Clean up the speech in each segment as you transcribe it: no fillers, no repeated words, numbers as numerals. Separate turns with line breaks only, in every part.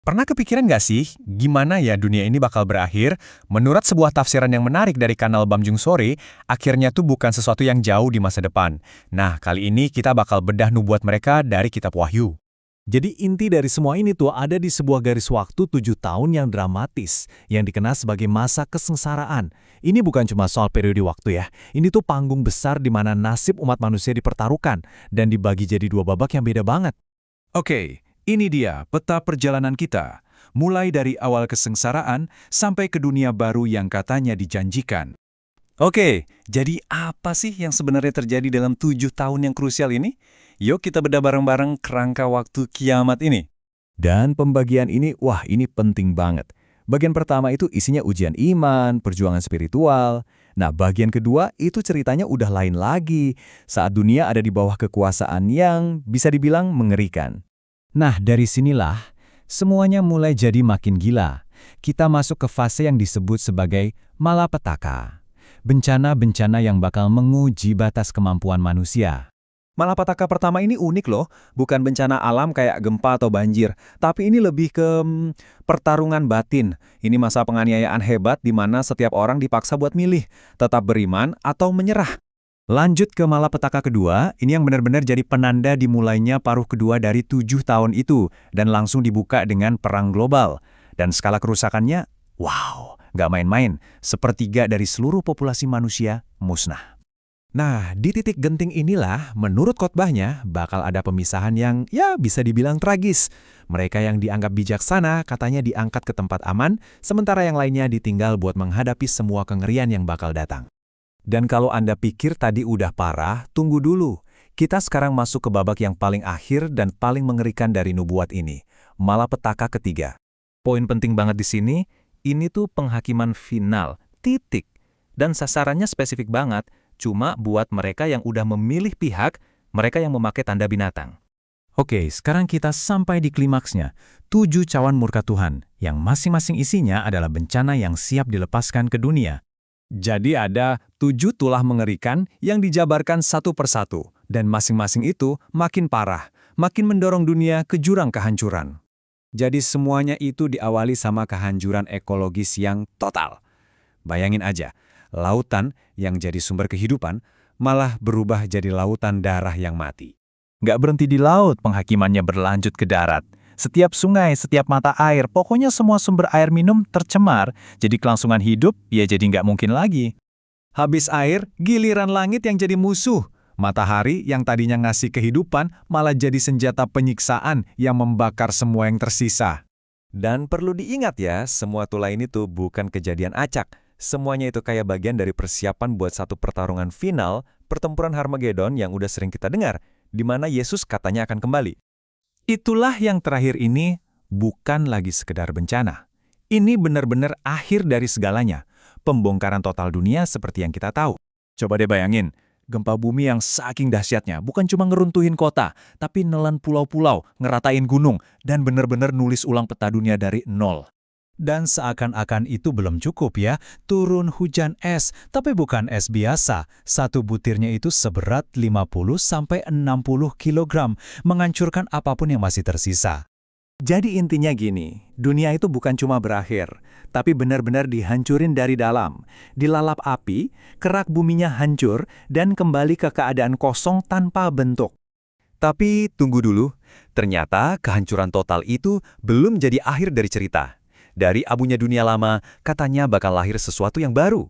Pernah kepikiran nggak sih, gimana ya dunia ini bakal berakhir? Menurut sebuah tafsiran yang menarik dari kanal Bamjung Sore, akhirnya tuh bukan sesuatu yang jauh di masa depan. Nah, kali ini kita bakal bedah nubuat mereka dari kitab Wahyu.
Jadi inti dari semua ini tuh ada di sebuah garis waktu 7 tahun yang dramatis, yang dikenal sebagai masa kesengsaraan. Ini bukan cuma soal periode waktu ya, ini tuh panggung besar di mana nasib umat manusia dipertaruhkan, dan dibagi jadi dua babak yang beda banget.
Oke, ini dia peta perjalanan kita. Mulai dari awal kesengsaraan sampai ke dunia baru yang katanya dijanjikan.
Oke, jadi apa sih yang sebenarnya terjadi dalam 7 tahun yang krusial ini? Yuk kita bedah bareng-bareng kerangka waktu kiamat ini.
Dan pembagian ini, wah ini penting banget. Bagian pertama itu isinya ujian iman, perjuangan spiritual. Nah, bagian kedua itu ceritanya udah lain lagi, saat dunia ada di bawah kekuasaan yang bisa dibilang mengerikan. Nah, dari sinilah semuanya mulai jadi makin gila. Kita masuk ke fase yang disebut sebagai malapetaka. Bencana-bencana yang bakal menguji batas kemampuan manusia.
Malapetaka pertama ini unik loh, bukan bencana alam kayak gempa atau banjir, tapi ini lebih ke pertarungan batin. Ini masa penganiayaan hebat di mana setiap orang dipaksa buat milih, tetap beriman atau menyerah.
Lanjut ke malapetaka kedua, ini yang benar-benar jadi penanda dimulainya paruh kedua dari 7 tahun itu, dan langsung dibuka dengan perang global. Dan skala kerusakannya, wow, nggak main-main, sepertiga dari seluruh populasi manusia musnah. Nah, di titik genting inilah, menurut khotbahnya, bakal ada pemisahan yang, ya bisa dibilang tragis. Mereka yang dianggap bijaksana katanya diangkat ke tempat aman, sementara yang lainnya ditinggal buat menghadapi semua kengerian yang bakal datang. Dan kalau Anda pikir tadi udah parah, tunggu dulu. Kita sekarang masuk ke babak yang paling akhir dan paling mengerikan dari nubuat ini, malapetaka ketiga. Poin penting banget di sini, ini tuh penghakiman final, titik. Dan sasarannya spesifik banget, cuma buat mereka yang udah memilih pihak, mereka yang memakai tanda binatang. Oke, sekarang kita sampai di klimaksnya. 7 cawan murka Tuhan, yang masing-masing isinya adalah bencana yang siap dilepaskan ke dunia.
Jadi ada 7 tulah mengerikan yang dijabarkan satu persatu, dan masing-masing itu makin parah, makin mendorong dunia ke jurang kehancuran. Jadi semuanya itu diawali sama kehancuran ekologis yang total. Bayangin aja, lautan yang jadi sumber kehidupan malah berubah jadi lautan darah yang mati.
Nggak berhenti di laut, penghakimannya berlanjut ke darat. Setiap sungai, setiap mata air, pokoknya semua sumber air minum tercemar. Jadi kelangsungan hidup, ya jadi nggak mungkin lagi.
Habis air, giliran langit yang jadi musuh. Matahari yang tadinya ngasih kehidupan malah jadi senjata penyiksaan yang membakar semua yang tersisa. Dan perlu diingat ya, semua tulah ini tuh bukan kejadian acak. Semuanya itu kayak bagian dari persiapan buat satu pertarungan final, pertempuran Harmagedon yang udah sering kita dengar, di mana Yesus katanya akan kembali.
Itulah yang terakhir ini bukan lagi sekedar bencana. Ini benar-benar akhir dari segalanya. Pembongkaran total dunia seperti yang kita tahu. Coba deh bayangin, gempa bumi yang saking dahsyatnya bukan cuma ngeruntuhin kota, tapi nelan pulau-pulau, ngeratain gunung, dan benar-benar nulis ulang peta dunia dari nol. Dan seakan-akan itu belum cukup ya, turun hujan es, tapi bukan es biasa. Satu butirnya itu seberat 50-60 kilogram, menghancurkan apapun yang masih tersisa.
Jadi intinya gini, dunia itu bukan cuma berakhir, tapi benar-benar dihancurin dari dalam. Dilalap api, kerak buminya hancur, dan kembali ke keadaan kosong tanpa bentuk. Tapi tunggu dulu, ternyata kehancuran total itu belum jadi akhir dari cerita. Dari abunya dunia lama, katanya bakal lahir sesuatu yang baru.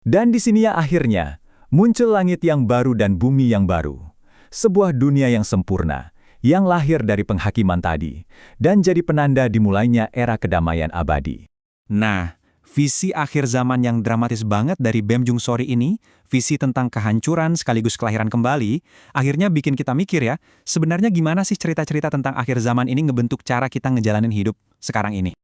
Dan di sini ya akhirnya, muncul langit yang baru dan bumi yang baru. Sebuah dunia yang sempurna, yang lahir dari penghakiman tadi, dan jadi penanda dimulainya era kedamaian abadi.
Nah, visi akhir zaman yang dramatis banget dari Bamjung Sore ini, visi tentang kehancuran sekaligus kelahiran kembali, akhirnya bikin kita mikir ya, sebenarnya gimana sih cerita-cerita tentang akhir zaman ini ngebentuk cara kita ngejalanin hidup sekarang ini?